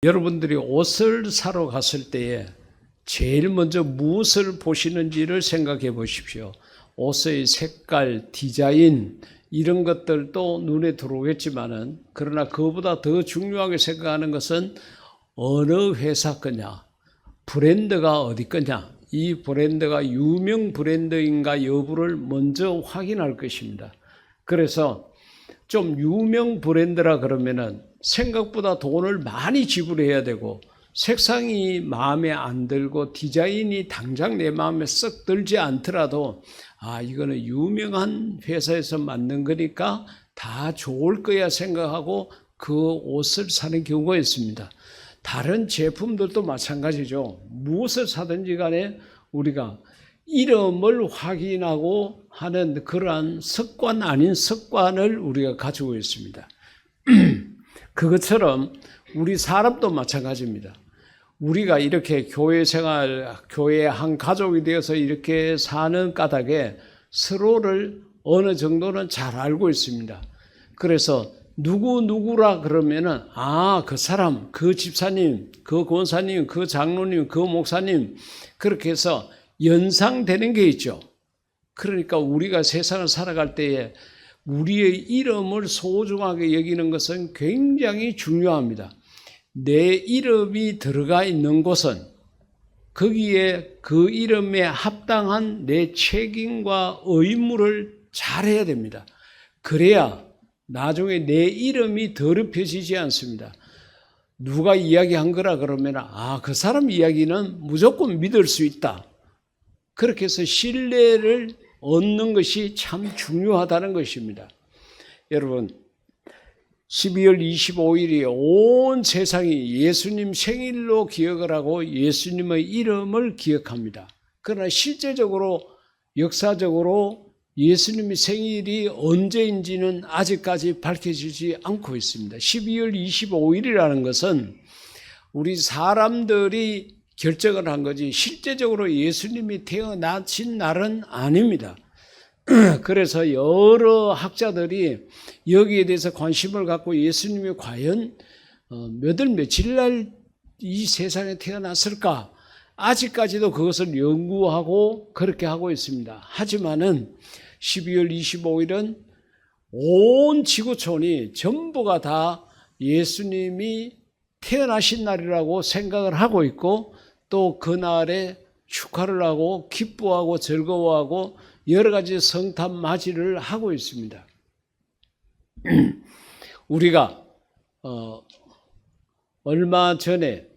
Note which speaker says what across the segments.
Speaker 1: 여러분들이 옷을 사러 갔을 때에 제일 먼저 무엇을 보시는지를 생각해 보십시오. 옷의 색깔, 디자인 이런 것들도 눈에 들어오겠지만은 그러나 그보다 더 중요하게 생각하는 것은 어느 회사 거냐, 브랜드가 어디 거냐, 이 브랜드가 유명 브랜드인가 여부를 먼저 확인할 것입니다. 그래서 좀 유명 브랜드라 그러면은 생각보다 돈을 많이 지불해야 되고 색상이 마음에 안 들고 디자인이 당장 내 마음에 썩 들지 않더라도 이거는 유명한 회사에서 만든 거니까 다 좋을 거야 생각하고 그 옷을 사는 경우가 있습니다. 다른 제품들도 마찬가지죠. 무엇을 사든지 간에 우리가 이름을 확인하고 하는 그러한 습관 아닌 습관을 우리가 가지고 있습니다. 그것처럼 우리 사람도 마찬가지입니다. 우리가 이렇게 교회 생활, 교회의 한 가족이 되어서 이렇게 사는 까닭에 서로를 어느 정도는 잘 알고 있습니다. 그래서 누구라 그러면은 그 사람, 그 집사님, 그 권사님, 그 장로님, 그 목사님 그렇게 해서 연상되는 게 있죠. 그러니까 우리가 세상을 살아갈 때에 우리의 이름을 소중하게 여기는 것은 굉장히 중요합니다. 내 이름이 들어가 있는 곳은 거기에 그 이름에 합당한 내 책임과 의무를 잘해야 됩니다. 그래야 나중에 내 이름이 더럽혀지지 않습니다. 누가 이야기한 거라 그러면 그 사람 이야기는 무조건 믿을 수 있다. 그렇게 해서 신뢰를 얻는 것이 참 중요하다는 것입니다. 여러분 12월 25일이 온 세상이 예수님 생일로 기억을 하고 예수님의 이름을 기억합니다. 그러나 실제적으로 역사적으로 예수님의 생일이 언제인지는 아직까지 밝혀지지 않고 있습니다. 12월 25일이라는 것은 우리 사람들이 결정을 한 거지 실제적으로 예수님이 태어나신 날은 아닙니다. 그래서 여러 학자들이 여기에 대해서 관심을 갖고 예수님이 과연 며칠 날 이 세상에 태어났을까? 아직까지도 그것을 연구하고 그렇게 하고 있습니다. 하지만은 12월 25일은 온 지구촌이 전부가 다 예수님이 태어나신 날이라고 생각을 하고 있고 또 그날에 축하를 하고 기뻐하고 즐거워하고 여러 가지 성탄 맞이를 하고 있습니다. 우리가 얼마 전에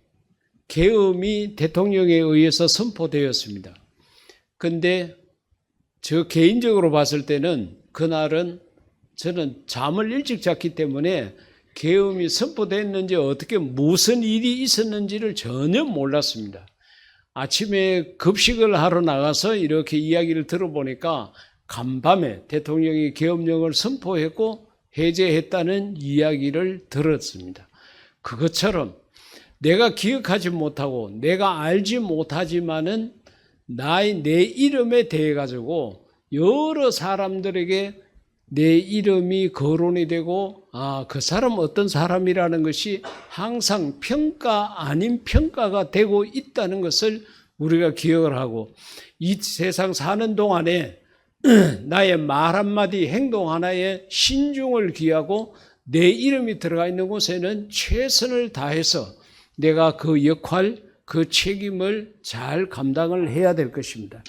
Speaker 1: 계엄이 대통령에 의해서 선포되었습니다. 그런데 저 개인적으로 봤을 때는 그날은 저는 잠을 일찍 잤기 때문에 계엄이 선포됐는지 어떻게 무슨 일이 있었는지를 전혀 몰랐습니다. 아침에 급식을 하러 나가서 이렇게 이야기를 들어보니까 간밤에 대통령이 계엄령을 선포했고 해제했다는 이야기를 들었습니다. 그것처럼 내가 기억하지 못하고 내가 알지 못하지만은 내 이름에 대해 가지고 여러 사람들에게 내 이름이 거론이 되고 그 사람 어떤 사람이라는 것이 항상 평가 아닌 평가가 되고 있다는 것을 우리가 기억을 하고 이 세상 사는 동안에 나의 말 한마디 행동 하나에 신중을 기하고 내 이름이 들어가 있는 곳에는 최선을 다해서 내가 그 역할, 그 책임을 잘 감당을 해야 될 것입니다.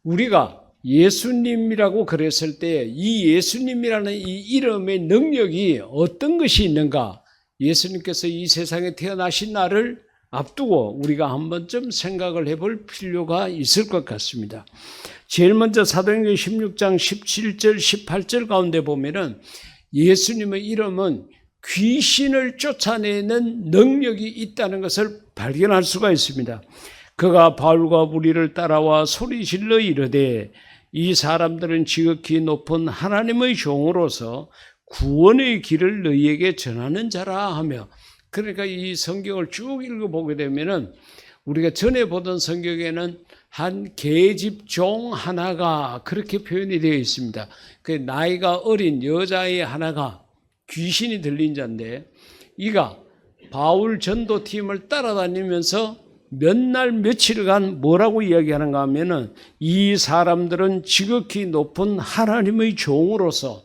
Speaker 1: 우리가 예수님이라고 그랬을 때 이 예수님이라는 이 이름의 능력이 어떤 것이 있는가? 예수님께서 이 세상에 태어나신 날을 앞두고 우리가 한 번쯤 생각을 해볼 필요가 있을 것 같습니다. 제일 먼저 사도행전 16장 17절 18절 가운데 보면은 예수님의 이름은 귀신을 쫓아내는 능력이 있다는 것을 발견할 수가 있습니다. 그가 바울과 무리를 따라와 소리질러 이르되 이 사람들은 지극히 높은 하나님의 종으로서 구원의 길을 너희에게 전하는 자라 하며, 그러니까 이 성경을 쭉 읽어보게 되면은 우리가 전에 보던 성경에는 한 계집 종 하나가 그렇게 표현이 되어 있습니다. 그 나이가 어린 여자의 하나가 귀신이 들린 자인데 이가 바울 전도팀을 따라다니면서 몇 날 며칠간 뭐라고 이야기하는가 하면은 이 사람들은 지극히 높은 하나님의 종으로서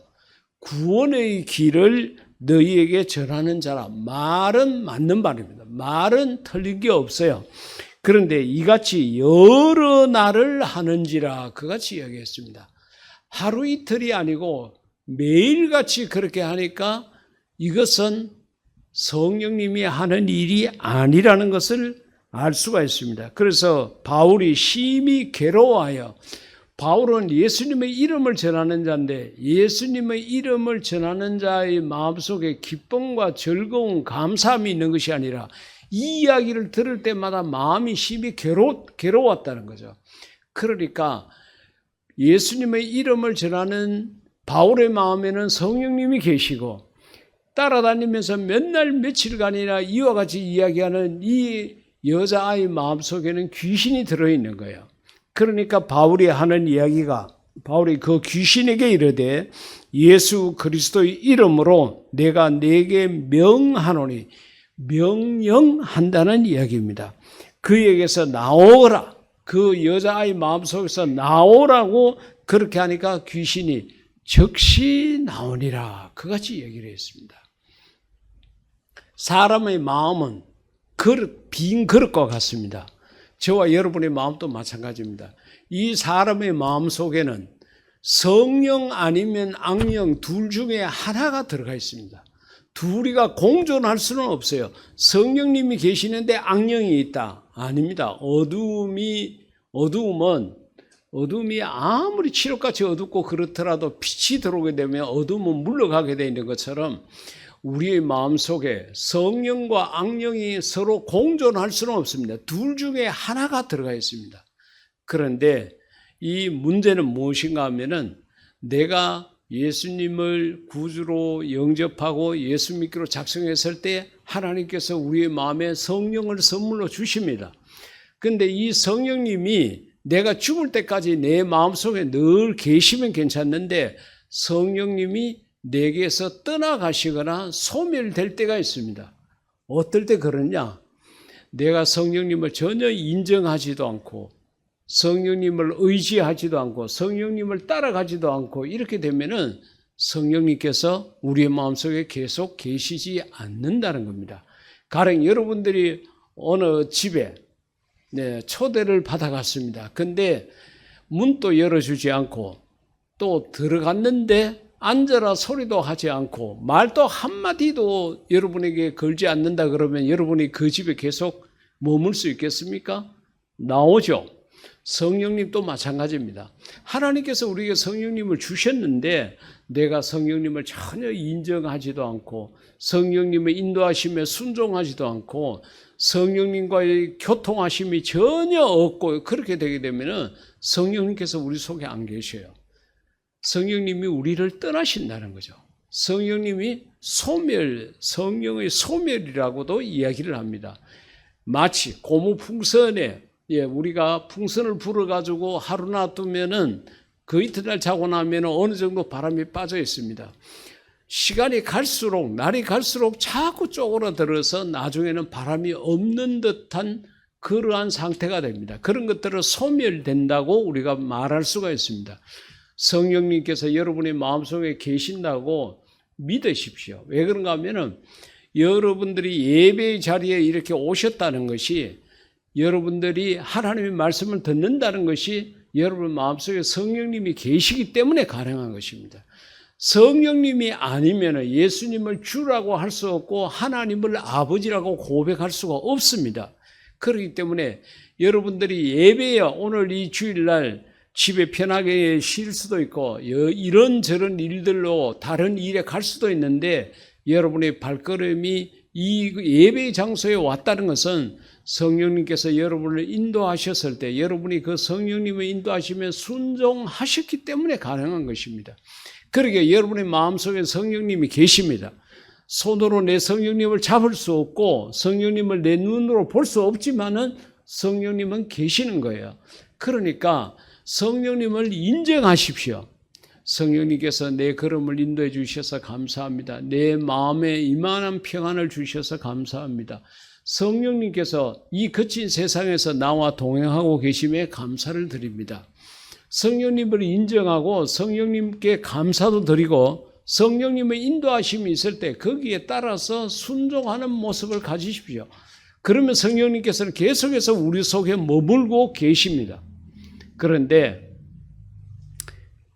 Speaker 1: 구원의 길을 너희에게 전하는 자라. 말은 맞는 말입니다. 말은 틀린 게 없어요. 그런데 이같이 여러 날을 하는지라 그같이 이야기했습니다. 하루 이틀이 아니고 매일같이 그렇게 하니까 이것은 성령님이 하는 일이 아니라는 것을 알 수가 있습니다. 그래서 바울이 심히 괴로워하여, 바울은 예수님의 이름을 전하는 자인데 예수님의 이름을 전하는 자의 마음속에 기쁨과 즐거움, 감사함이 있는 것이 아니라 이 이야기를 들을 때마다 마음이 심히 괴로웠다는 거죠. 그러니까 예수님의 이름을 전하는 바울의 마음에는 성령님이 계시고 따라다니면서 몇 날 며칠간이나 이와 같이 이야기하는 이 여자아이 마음속에는 귀신이 들어있는 거예요. 그러니까 바울이 하는 이야기가, 바울이 그 귀신에게 이르되 예수 그리스도의 이름으로 내가 네게 명하노니, 명령한다는 이야기입니다. 그에게서 나오라, 그 여자아이 마음속에서 나오라고 그렇게 하니까 귀신이 즉시 나오니라 그같이 얘기를 했습니다. 사람의 마음은 빈 그릇과 같습니다. 저와 여러분의 마음도 마찬가지입니다. 이 사람의 마음 속에는 성령 아니면 악령 둘 중에 하나가 들어가 있습니다. 둘이가 공존할 수는 없어요. 성령님이 계시는데 악령이 있다? 아닙니다. 어두움이 아무리 칠흑같이 어둡고 그렇더라도 빛이 들어오게 되면 어두움은 물러가게 되어 있는 것처럼 우리의 마음속에 성령과 악령이 서로 공존할 수는 없습니다. 둘 중에 하나가 들어가 있습니다. 그런데 이 문제는 무엇인가 하면은 내가 예수님을 구주로 영접하고 예수 믿기로 작성했을 때 하나님께서 우리의 마음에 성령을 선물로 주십니다. 그런데 이 성령님이 내가 죽을 때까지 내 마음속에 늘 계시면 괜찮는데 성령님이 내게서 떠나가시거나 소멸될 때가 있습니다. 어떨 때 그러냐? 내가 성령님을 전혀 인정하지도 않고 성령님을 의지하지도 않고 성령님을 따라가지도 않고 이렇게 되면은 성령님께서 우리의 마음속에 계속 계시지 않는다는 겁니다. 가령 여러분들이 어느 집에 초대를 받아갔습니다. 근데 문도 열어주지 않고 또 들어갔는데 앉아라 소리도 하지 않고 말도 한마디도 여러분에게 걸지 않는다 그러면 여러분이 그 집에 계속 머물 수 있겠습니까? 나오죠. 성령님도 마찬가지입니다. 하나님께서 우리에게 성령님을 주셨는데 내가 성령님을 전혀 인정하지도 않고 성령님의 인도하심에 순종하지도 않고 성령님과의 교통하심이 전혀 없고 그렇게 되게 되면 성령님께서 우리 속에 안 계셔요. 성령님이 우리를 떠나신다는 거죠. 성령님이 성령의 소멸이라고도 이야기를 합니다. 마치 고무풍선에 우리가 풍선을 불어가지고 하루 놔두면은 그 이튿날 자고 나면 어느 정도 바람이 빠져 있습니다. 시간이 갈수록, 날이 갈수록 자꾸 쪼그라들어서 나중에는 바람이 없는 듯한 그러한 상태가 됩니다. 그런 것들은 소멸된다고 우리가 말할 수가 있습니다. 성령님께서 여러분의 마음속에 계신다고 믿으십시오. 왜 그런가 하면은 여러분들이 예배의 자리에 이렇게 오셨다는 것이 여러분들이 하나님의 말씀을 듣는다는 것이 여러분 마음속에 성령님이 계시기 때문에 가능한 것입니다. 성령님이 아니면 예수님을 주라고 할 수 없고 하나님을 아버지라고 고백할 수가 없습니다. 그렇기 때문에 여러분들이 예배에 오늘 이 주일날 집에 편하게 쉴 수도 있고 이런저런 일들로 다른 일에 갈 수도 있는데 여러분의 발걸음이 이 예배의 장소에 왔다는 것은 성령님께서 여러분을 인도하셨을 때 여러분이 그 성령님의 인도하심에 순종하셨기 때문에 가능한 것입니다. 그러게 여러분의 마음속에 성령님이 계십니다. 손으로 내 성령님을 잡을 수 없고 성령님을 내 눈으로 볼 수 없지만은 성령님은 계시는 거예요. 그러니까 성령님을 인정하십시오. 성령님께서 내 걸음을 인도해 주셔서 감사합니다. 내 마음에 이만한 평안을 주셔서 감사합니다. 성령님께서 이 거친 세상에서 나와 동행하고 계심에 감사를 드립니다. 성령님을 인정하고 성령님께 감사도 드리고 성령님의 인도하심이 있을 때 거기에 따라서 순종하는 모습을 가지십시오. 그러면 성령님께서는 계속해서 우리 속에 머물고 계십니다. 그런데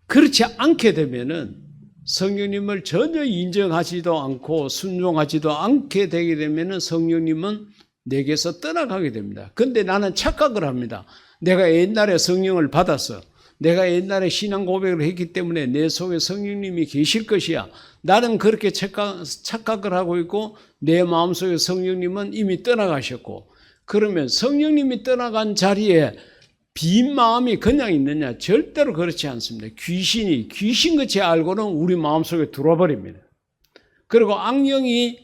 Speaker 1: 그렇지 않게 되면은 성령님을 전혀 인정하지도 않고 순종하지도 않게 되게 되면은 성령님은 내게서 떠나가게 됩니다. 근데 나는 착각을 합니다. 내가 옛날에 성령을 받았어. 내가 옛날에 신앙 고백을 했기 때문에 내 속에 성령님이 계실 것이야. 나는 그렇게 착각을 하고 있고 내 마음속에 성령님은 이미 떠나가셨고, 그러면 성령님이 떠나간 자리에 빈 마음이 그냥 있느냐? 절대로 그렇지 않습니다. 귀신이 귀신같이 알고는 우리 마음속에 들어와 버립니다. 그리고 악령이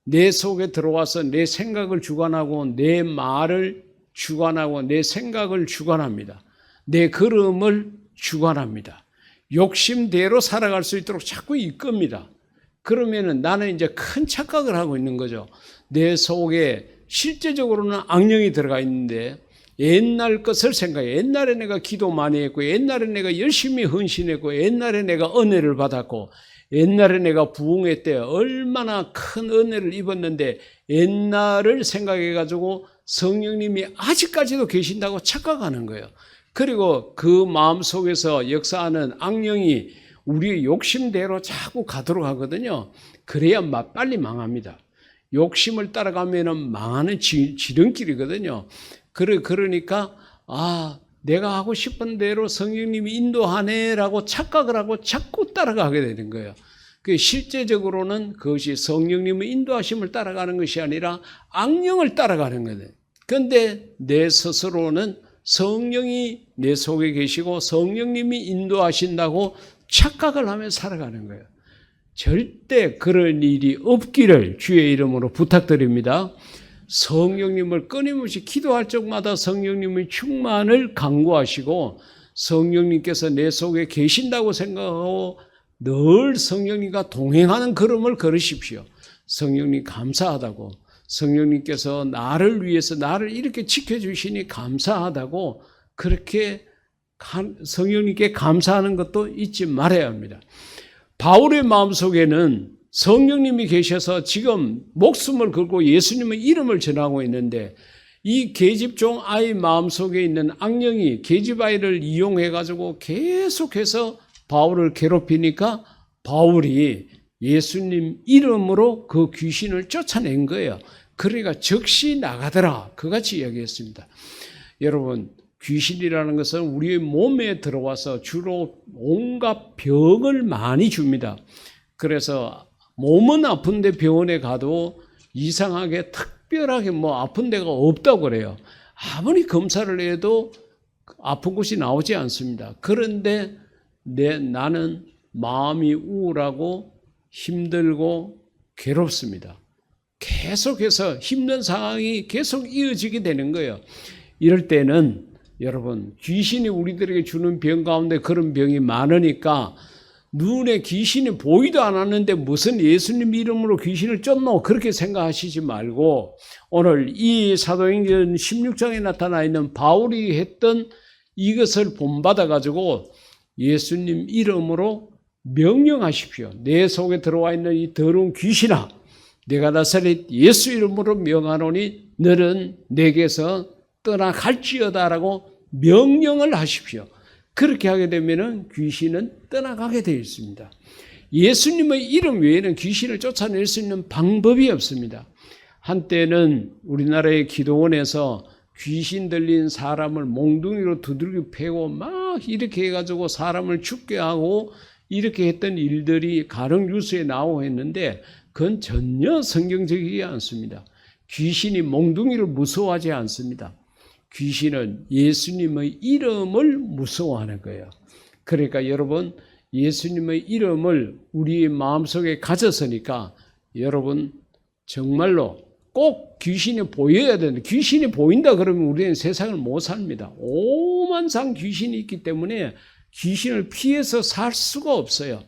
Speaker 1: 내 속에 들어와서 내 생각을 주관하고 내 말을 주관하고 내 생각을 주관합니다. 내 걸음을 주관합니다. 욕심대로 살아갈 수 있도록 자꾸 이끕니다. 그러면은 나는 이제 큰 착각을 하고 있는 거죠. 내 속에 실제적으로는 악령이 들어가 있는데 옛날 것을 생각해. 옛날에 내가 기도 많이 했고, 옛날에 내가 열심히 헌신했고, 옛날에 내가 은혜를 받았고, 옛날에 내가 부흥회 얼마나 큰 은혜를 입었는데 옛날을 생각해가지고 성령님이 아직까지도 계신다고 착각하는 거예요. 그리고 그 마음속에서 역사하는 악령이 우리의 욕심대로 자꾸 가도록 하거든요. 그래야 빨리 망합니다. 욕심을 따라가면 망하는 지름길이거든요. 그러니까 내가 하고 싶은 대로 성령님이 인도하네라고 착각을 하고 자꾸 따라가게 되는 거예요. 실제적으로는 그것이 성령님의 인도하심을 따라가는 것이 아니라 악령을 따라가는 거예요. 그런데 내 스스로는 성령이 내 속에 계시고 성령님이 인도하신다고 착각을 하며 살아가는 거예요. 절대 그런 일이 없기를 주의 이름으로 부탁드립니다. 성령님을 끊임없이 기도할 적마다 성령님의 충만을 간구하시고 성령님께서 내 속에 계신다고 생각하고 늘 성령님과 동행하는 걸음을 걸으십시오. 성령님 감사하다고, 성령님께서 나를 위해서 나를 이렇게 지켜주시니 감사하다고 그렇게 성령님께 감사하는 것도 잊지 말아야 합니다. 바울의 마음속에는 성령님이 계셔서 지금 목숨을 걸고 예수님의 이름을 전하고 있는데 이 계집종 아이 마음속에 있는 악령이 계집 아이를 이용해가지고 계속해서 바울을 괴롭히니까 바울이 예수님 이름으로 그 귀신을 쫓아낸 거예요. 그러니까 즉시 나가더라. 그같이 이야기했습니다. 여러분, 귀신이라는 것은 우리의 몸에 들어와서 주로 온갖 병을 많이 줍니다. 그래서 몸은 아픈데 병원에 가도 이상하게 특별하게 아픈 데가 없다고 그래요. 아무리 검사를 해도 아픈 곳이 나오지 않습니다. 그런데 나는 마음이 우울하고 힘들고 괴롭습니다. 계속해서 힘든 상황이 계속 이어지게 되는 거예요. 이럴 때는 여러분, 귀신이 우리들에게 주는 병 가운데 그런 병이 많으니까 눈에 귀신이 보이도 않았는데 무슨 예수님 이름으로 귀신을 쫓노? 그렇게 생각하시지 말고 오늘 이 사도행전 16장에 나타나 있는 바울이 했던 이것을 본받아 가지고 예수님 이름으로 명령하십시오. 내 속에 들어와 있는 이 더러운 귀신아, 내가 나사렛 예수 이름으로 명하노니 너는 내게서 떠나갈지어다라고 명령을 하십시오. 그렇게 하게 되면 귀신은 떠나가게 되어 있습니다. 예수님의 이름 외에는 귀신을 쫓아낼 수 있는 방법이 없습니다. 한때는 우리나라의 기도원에서 귀신 들린 사람을 몽둥이로 두들겨 패고 막 이렇게 해가지고 사람을 죽게 하고 이렇게 했던 일들이 가령 뉴스에 나오고 했는데 그건 전혀 성경적이지 않습니다. 귀신이 몽둥이를 무서워하지 않습니다. 귀신은 예수님의 이름을 무서워하는 거예요. 그러니까 여러분, 예수님의 이름을 우리의 마음속에 가졌으니까 여러분 정말로 꼭 귀신이 보여야 되는데 귀신이 보인다 그러면 우리는 세상을 못 삽니다. 오만상 귀신이 있기 때문에 귀신을 피해서 살 수가 없어요.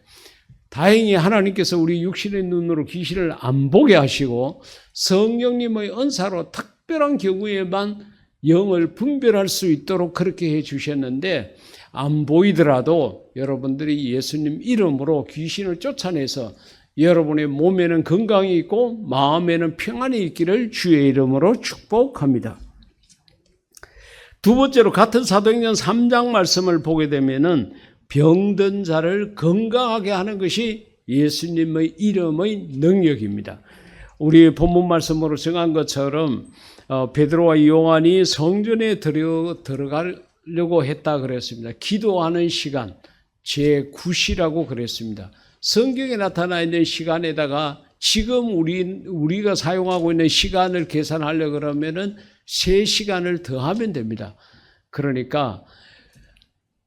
Speaker 1: 다행히 하나님께서 우리 육신의 눈으로 귀신을 안 보게 하시고 성령님의 은사로 특별한 경우에만 영을 분별할 수 있도록 그렇게 해 주셨는데, 안 보이더라도 여러분들이 예수님 이름으로 귀신을 쫓아내서 여러분의 몸에는 건강이 있고 마음에는 평안이 있기를 주의 이름으로 축복합니다. 두 번째로 같은 사도행전 3장 말씀을 보게 되면은 병든 자를 건강하게 하는 것이 예수님의 이름의 능력입니다. 우리 본문 말씀으로 정한 것처럼 베드로와 요한이 성전에 들어가려고 했다 그랬습니다. 기도하는 시간, 제9시라고 그랬습니다. 성경에 나타나 있는 시간에다가 지금 우리가 사용하고 있는 시간을 계산하려고 그러면은 3시간을 더하면 됩니다. 그러니까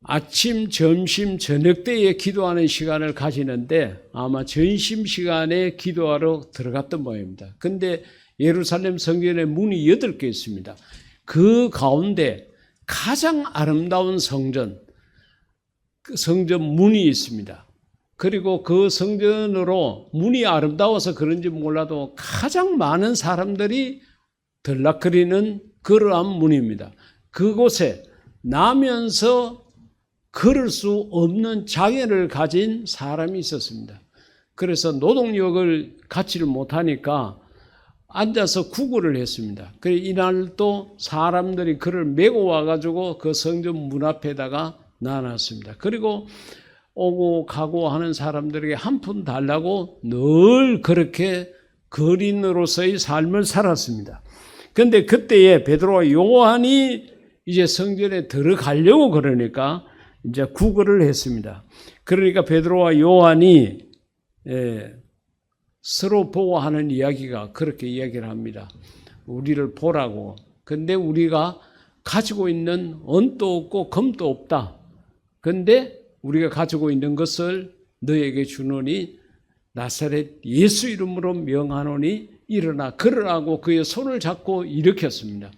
Speaker 1: 아침, 점심, 저녁 때에 기도하는 시간을 가지는데 아마 점심시간에 기도하러 들어갔던 모양입니다. 근데 예루살렘 성전에 문이 8개 있습니다. 그 가운데 가장 아름다운 성전 문이 있습니다. 그리고 그 성전으로 문이 아름다워서 그런지 몰라도 가장 많은 사람들이 들락거리는 그러한 문입니다. 그곳에 나면서 걸을 수 없는 장애를 가진 사람이 있었습니다. 그래서 노동력을 갖지를 못하니까 앉아서 구걸을 했습니다. 그래서 이날도 사람들이 그를 메고 와가지고 그 성전 문 앞에다가 놔놨습니다. 그리고 오고 가고 하는 사람들에게 한 푼 달라고 늘 그렇게 거린으로서의 삶을 살았습니다. 그런데 그때에 베드로와 요한이 이제 성전에 들어가려고 그러니까 이제 구걸을 했습니다. 그러니까 베드로와 요한이 서로 보고 하는 이야기가 그렇게 이야기를 합니다. 우리를 보라고. 근데 우리가 가지고 있는 은도 없고 금도 없다. 근데 우리가 가지고 있는 것을 너에게 주노니 나사렛 예수 이름으로 명하노니 일어나 걸으라고 그의 손을 잡고 일으켰습니다.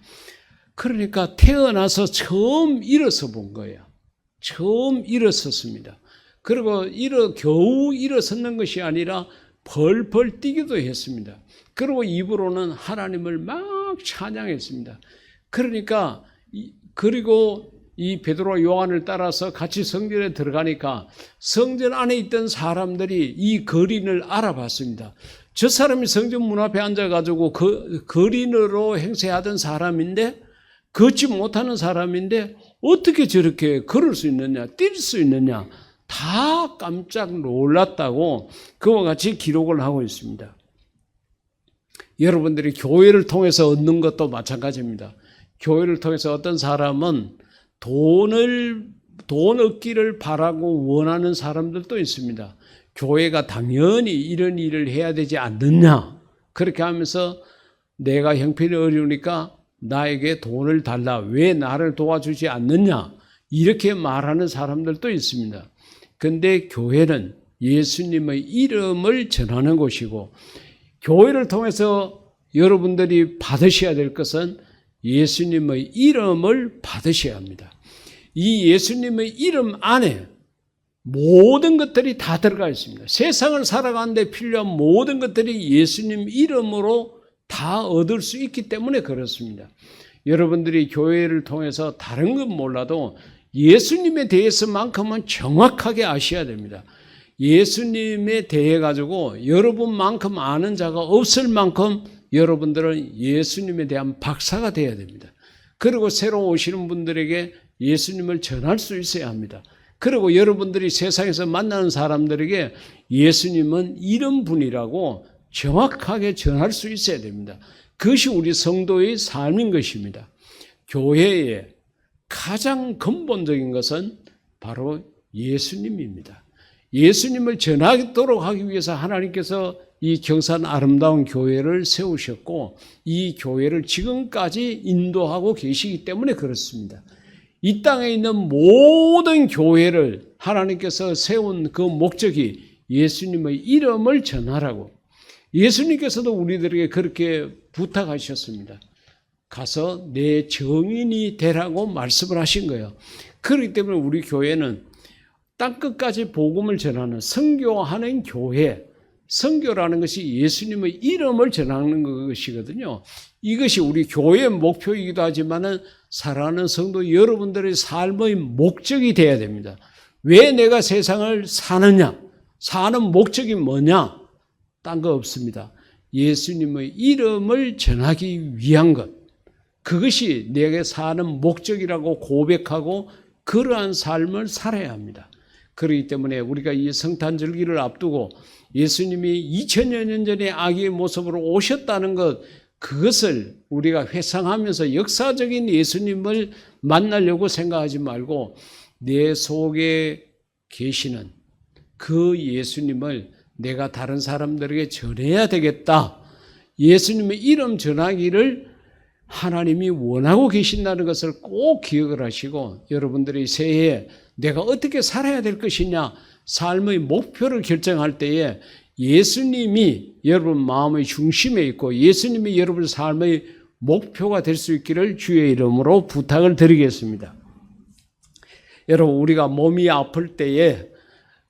Speaker 1: 그러니까 태어나서 처음 일어서 본 거예요. 처음 일어섰습니다. 그리고 겨우 일어섰는 것이 아니라 벌벌 뛰기도 했습니다. 그리고 입으로는 하나님을 막 찬양했습니다. 그러니까 그리고 이 베드로와 요한을 따라서 같이 성전에 들어가니까 성전 안에 있던 사람들이 이 거린을 알아봤습니다. 저 사람이 성전 문 앞에 앉아가지고 거린으로 행세하던 사람인데, 걷지 못하는 사람인데 어떻게 저렇게 걸을 수 있느냐, 뛸 수 있느냐, 다 깜짝 놀랐다고 그와 같이 기록을 하고 있습니다. 여러분들이 교회를 통해서 얻는 것도 마찬가지입니다. 교회를 통해서 어떤 사람은 돈 얻기를 바라고 원하는 사람들도 있습니다. 교회가 당연히 이런 일을 해야 되지 않느냐, 그렇게 하면서 내가 형편이 어려우니까 나에게 돈을 달라, 왜 나를 도와주지 않느냐, 이렇게 말하는 사람들도 있습니다. 그런데 교회는 예수님의 이름을 전하는 곳이고, 교회를 통해서 여러분들이 받으셔야 될 것은 예수님의 이름을 받으셔야 합니다. 이 예수님의 이름 안에 모든 것들이 다 들어가 있습니다. 세상을 살아가는데 필요한 모든 것들이 예수님 이름으로 다 얻을 수 있기 때문에 그렇습니다. 여러분들이 교회를 통해서 다른 건 몰라도 예수님에 대해서만큼은 정확하게 아셔야 됩니다. 예수님에 대해 가지고 여러분만큼 아는 자가 없을 만큼 여러분들은 예수님에 대한 박사가 되어야 됩니다. 그리고 새로 오시는 분들에게 예수님을 전할 수 있어야 합니다. 그리고 여러분들이 세상에서 만나는 사람들에게 예수님은 이런 분이라고 정확하게 전할 수 있어야 됩니다. 그것이 우리 성도의 삶인 것입니다. 교회의 가장 근본적인 것은 바로 예수님입니다. 예수님을 전하도록 하기 위해서 하나님께서 이 경산 아름다운 교회를 세우셨고, 이 교회를 지금까지 인도하고 계시기 때문에 그렇습니다. 이 땅에 있는 모든 교회를 하나님께서 세운 그 목적이 예수님의 이름을 전하라고, 예수님께서도 우리들에게 그렇게 부탁하셨습니다. 가서 내 증인이 되라고 말씀을 하신 거예요. 그렇기 때문에 우리 교회는 땅끝까지 복음을 전하는 선교하는 교회, 선교라는 것이 예수님의 이름을 전하는 것이거든요. 이것이 우리 교회의 목표이기도 하지만은 사랑하는 성도 여러분들의 삶의 목적이 되어야 됩니다. 왜 내가 세상을 사느냐? 사는 목적이 뭐냐? 딴 거 없습니다. 예수님의 이름을 전하기 위한 것. 그것이 내게 사는 목적이라고 고백하고 그러한 삶을 살아야 합니다. 그렇기 때문에 우리가 이 성탄절기를 앞두고 예수님이 2000여 년 전에 아기의 모습으로 오셨다는 것, 그것을 우리가 회상하면서 역사적인 예수님을 만나려고 생각하지 말고 내 속에 계시는 그 예수님을 내가 다른 사람들에게 전해야 되겠다. 예수님의 이름 전하기를 하나님이 원하고 계신다는 것을 꼭 기억을 하시고 여러분들이 새해에 내가 어떻게 살아야 될 것이냐 삶의 목표를 결정할 때에 예수님이 여러분 마음의 중심에 있고 예수님이 여러분 삶의 목표가 될 수 있기를 주의 이름으로 부탁을 드리겠습니다. 여러분 우리가 몸이 아플 때에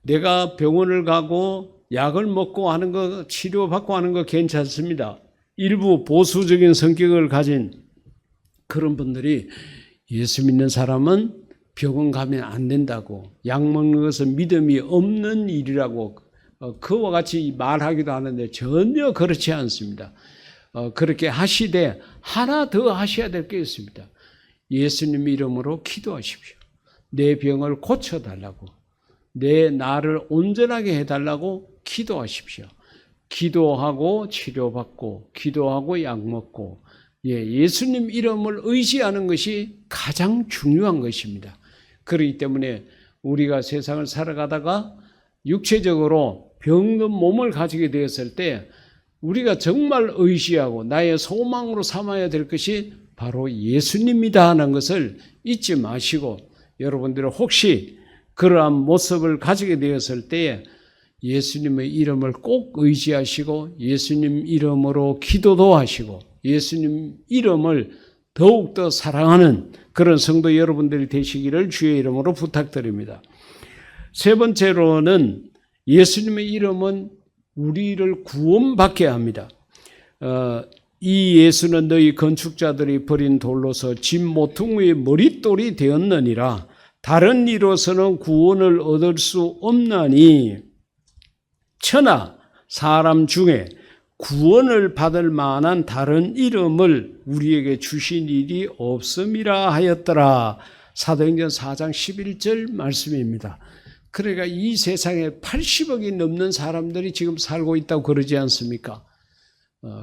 Speaker 1: 내가 병원을 가고 약을 먹고 하는 거 치료받고 하는 거 괜찮습니다. 일부 보수적인 성격을 가진 그런 분들이 예수 믿는 사람은 병원 가면 안 된다고 약 먹는 것은 믿음이 없는 일이라고 그와 같이 말하기도 하는데 전혀 그렇지 않습니다. 그렇게 하시되 하나 더 하셔야 될 게 있습니다. 예수님 이름으로 기도하십시오. 내 병을 고쳐달라고 내 나를 온전하게 해달라고 기도하십시오. 기도하고 치료받고 기도하고 약 먹고 예수님 이름을 의지하는 것이 가장 중요한 것입니다. 그렇기 때문에 우리가 세상을 살아가다가 육체적으로 병든 몸을 가지게 되었을 때 우리가 정말 의지하고 나의 소망으로 삼아야 될 것이 바로 예수님이다 하는 것을 잊지 마시고 여러분들은 혹시 그러한 모습을 가지게 되었을 때에 예수님의 이름을 꼭 의지하시고 예수님 이름으로 기도도 하시고 예수님 이름을 더욱더 사랑하는 그런 성도 여러분들이 되시기를 주의 이름으로 부탁드립니다. 세 번째로는 예수님의 이름은 우리를 구원받게 합니다. 이 예수는 너희 건축자들이 버린 돌로서 집 모퉁이의 머릿돌이 되었느니라. 다른 이로서는 구원을 얻을 수 없나니 천하 사람 중에 구원을 받을 만한 다른 이름을 우리에게 주신 일이 없음이라 하였더라. 사도행전 4장 11절 말씀입니다. 그러니까 이 세상에 80억이 넘는 사람들이 지금 살고 있다고 그러지 않습니까?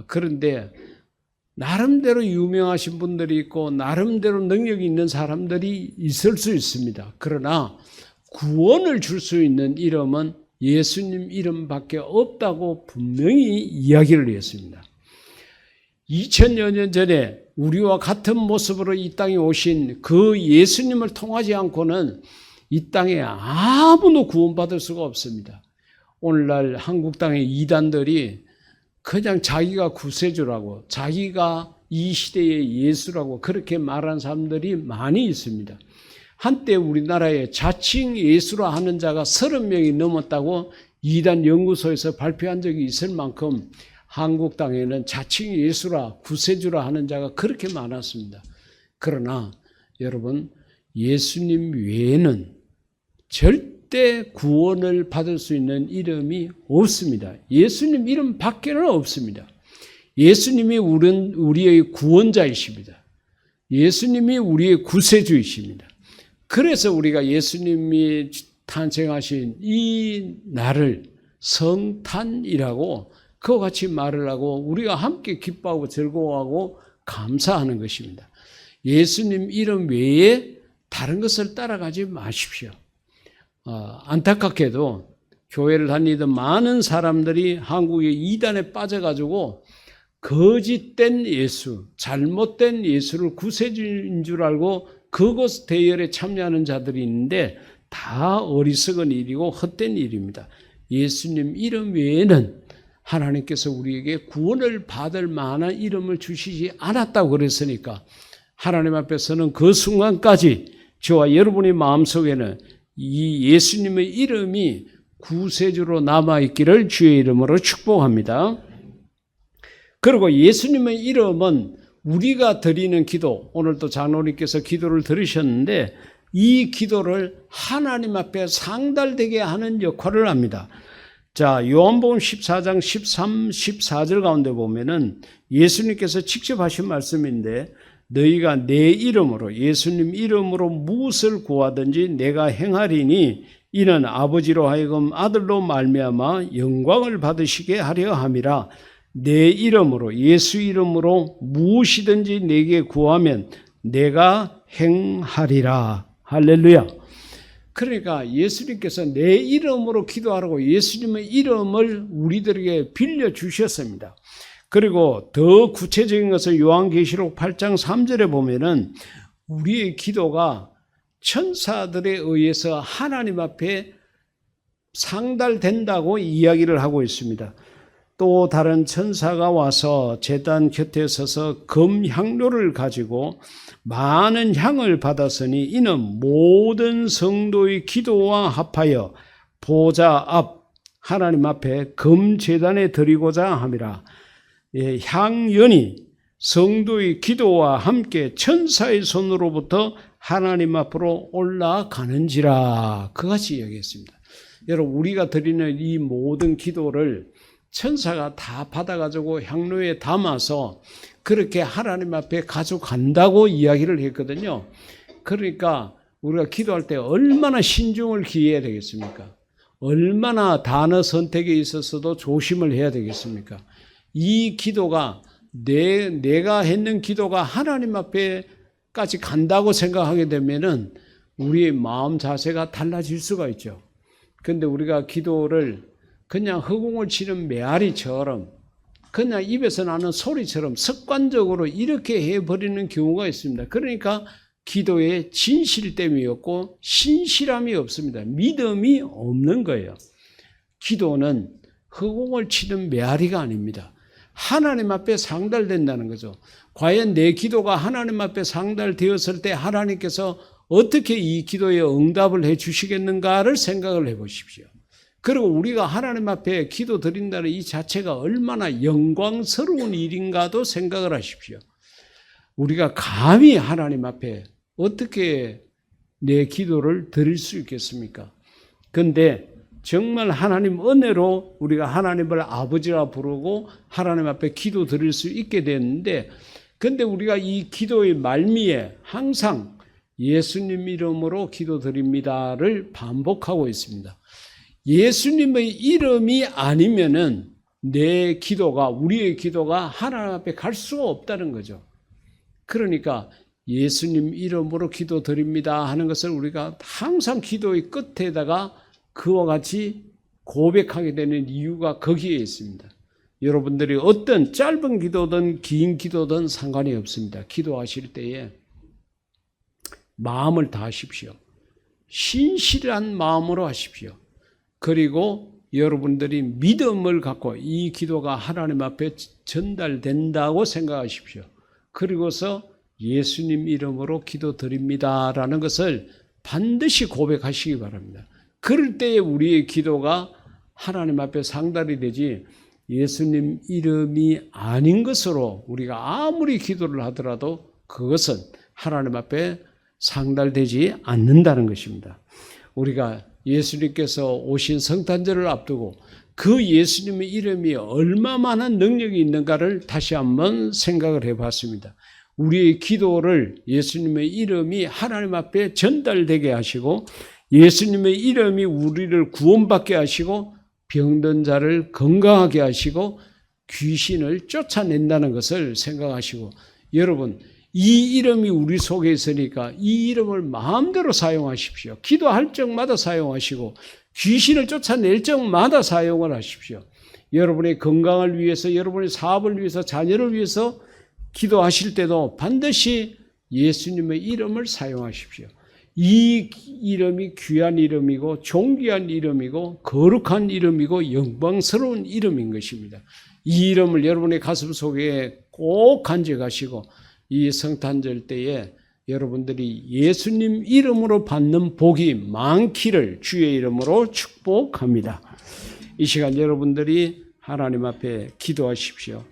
Speaker 1: 그런데 나름대로 유명하신 분들이 있고 나름대로 능력이 있는 사람들이 있을 수 있습니다. 그러나 구원을 줄 수 있는 이름은 예수님 이름밖에 없다고 분명히 이야기를 했습니다. 2000여 년 전에 우리와 같은 모습으로 이 땅에 오신 그 예수님을 통하지 않고는 이 땅에 아무도 구원받을 수가 없습니다. 오늘날 한국 땅의 이단들이 그냥 자기가 구세주라고 자기가 이 시대의 예수라고 그렇게 말하는 사람들이 많이 있습니다. 한때 우리나라에 자칭 예수라 하는 자가 30명이 넘었다고 이단 연구소에서 발표한 적이 있을 만큼 한국 땅에는 자칭 예수라 구세주라 하는 자가 그렇게 많았습니다. 그러나 여러분 예수님 외에는 절대 구원을 받을 수 있는 이름이 없습니다. 예수님 이름 밖에는 없습니다. 예수님이 우리의 구원자이십니다. 예수님이 우리의 구세주이십니다. 그래서 우리가 예수님이 탄생하신 이 날을 성탄이라고 그와 같이 말을 하고 우리가 함께 기뻐하고 즐거워하고 감사하는 것입니다. 예수님 이름 외에 다른 것을 따라가지 마십시오. 안타깝게도 교회를 다니던 많은 사람들이 한국의 이단에 빠져가지고 거짓된 예수, 잘못된 예수를 구세주인 줄 알고 그것 대열에 참여하는 자들이 있는데 다 어리석은 일이고 헛된 일입니다. 예수님 이름 외에는 하나님께서 우리에게 구원을 받을 만한 이름을 주시지 않았다고 그랬으니까 하나님 앞에서는 그 순간까지 저와 여러분의 마음속에는 이 예수님의 이름이 구세주로 남아있기를 주의 이름으로 축복합니다. 그리고 예수님의 이름은 우리가 드리는 기도, 오늘도 장로님께서 기도를 들으셨는데 이 기도를 하나님 앞에 상달되게 하는 역할을 합니다. 자, 요한복음 14장 13, 14절 가운데 보면은 예수님께서 직접 하신 말씀인데 너희가 내 이름으로, 예수님 이름으로 무엇을 구하든지 내가 행하리니 이는 아버지로 하여금 아들로 말미암아 영광을 받으시게 하려 함이라. 내 이름으로, 예수 이름으로 무엇이든지 내게 구하면 내가 행하리라. 할렐루야. 그러니까 예수님께서 내 이름으로 기도하라고 예수님의 이름을 우리들에게 빌려주셨습니다. 그리고 더 구체적인 것을 요한계시록 8장 3절에 보면은 우리의 기도가 천사들에 의해서 하나님 앞에 상달된다고 이야기를 하고 있습니다. 또 다른 천사가 와서 제단 곁에 서서 금향료를 가지고 많은 향을 받았으니 이는 모든 성도의 기도와 합하여 보좌 앞 하나님 앞에 금제단에 드리고자 함이라. 향연이 성도의 기도와 함께 천사의 손으로부터 하나님 앞으로 올라가는지라. 그같이 이야기했습니다. 여러분, 우리가 드리는 이 모든 기도를 천사가 다 받아가지고 향로에 담아서 그렇게 하나님 앞에 가져간다고 이야기를 했거든요. 그러니까 우리가 기도할 때 얼마나 신중을 기해야 되겠습니까? 얼마나 단어 선택에 있어서도 조심을 해야 되겠습니까? 이 기도가 내가 했는 기도가 하나님 앞에까지 간다고 생각하게 되면은 우리의 마음 자세가 달라질 수가 있죠. 그런데 우리가 기도를 그냥 허공을 치는 메아리처럼 그냥 입에서 나는 소리처럼 습관적으로 이렇게 해버리는 경우가 있습니다. 그러니까 기도에 진실됨이 없고 신실함이 없습니다. 믿음이 없는 거예요. 기도는 허공을 치는 메아리가 아닙니다. 하나님 앞에 상달된다는 거죠. 과연 내 기도가 하나님 앞에 상달되었을 때 하나님께서 어떻게 이 기도에 응답을 해 주시겠는가를 생각을 해 보십시오. 그리고 우리가 하나님 앞에 기도 드린다는 이 자체가 얼마나 영광스러운 일인가도 생각을 하십시오. 우리가 감히 하나님 앞에 어떻게 내 기도를 드릴 수 있겠습니까? 그런데 정말 하나님 은혜로 우리가 하나님을 아버지라 부르고 하나님 앞에 기도 드릴 수 있게 됐는데, 근데 우리가 이 기도의 말미에 항상 예수님 이름으로 기도 드립니다를 반복하고 있습니다. 예수님의 이름이 아니면은 내 기도가, 우리의 기도가 하나님 앞에 갈 수가 없다는 거죠. 그러니까 예수님 이름으로 기도 드립니다 하는 것을 우리가 항상 기도의 끝에다가 그와 같이 고백하게 되는 이유가 거기에 있습니다. 여러분들이 어떤 짧은 기도든 긴 기도든 상관이 없습니다. 기도하실 때에 마음을 다하십시오. 신실한 마음으로 하십시오. 그리고 여러분들이 믿음을 갖고 이 기도가 하나님 앞에 전달된다고 생각하십시오. 그리고서 예수님 이름으로 기도드립니다라는 것을 반드시 고백하시기 바랍니다. 그럴 때에 우리의 기도가 하나님 앞에 상달이 되지, 예수님 이름이 아닌 것으로 우리가 아무리 기도를 하더라도 그것은 하나님 앞에 상달되지 않는다는 것입니다. 우리가 예수님께서 오신 성탄절을 앞두고 그 예수님의 이름이 얼마만한 능력이 있는가를 다시 한번 생각을 해봤습니다. 우리의 기도를 예수님의 이름이 하나님 앞에 전달되게 하시고, 예수님의 이름이 우리를 구원받게 하시고, 병든 자를 건강하게 하시고, 귀신을 쫓아낸다는 것을 생각하시고, 여러분, 이 이름이 우리 속에 있으니까 이 이름을 마음대로 사용하십시오. 기도할 적마다 사용하시고 귀신을 쫓아낼 적마다 사용을 하십시오. 여러분의 건강을 위해서, 여러분의 사업을 위해서, 자녀를 위해서 기도하실 때도 반드시 예수님의 이름을 사용하십시오. 이 이름이 귀한 이름이고 존귀한 이름이고 거룩한 이름이고 영광스러운 이름인 것입니다. 이 이름을 여러분의 가슴 속에 꼭 간직하시고 이 성탄절 때에 여러분들이 예수님 이름으로 받는 복이 많기를 주의 이름으로 축복합니다. 이 시간 여러분들이 하나님 앞에 기도하십시오.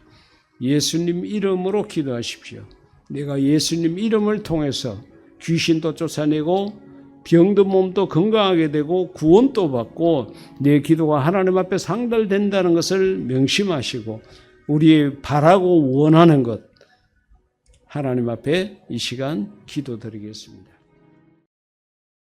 Speaker 1: 예수님 이름으로 기도하십시오. 내가 예수님 이름을 통해서 귀신도 쫓아내고 병든 몸도 건강하게 되고 구원도 받고 내 기도가 하나님 앞에 상달된다는 것을 명심하시고 우리 바라고 원하는 것 하나님 앞에 이 시간 기도드리겠습니다.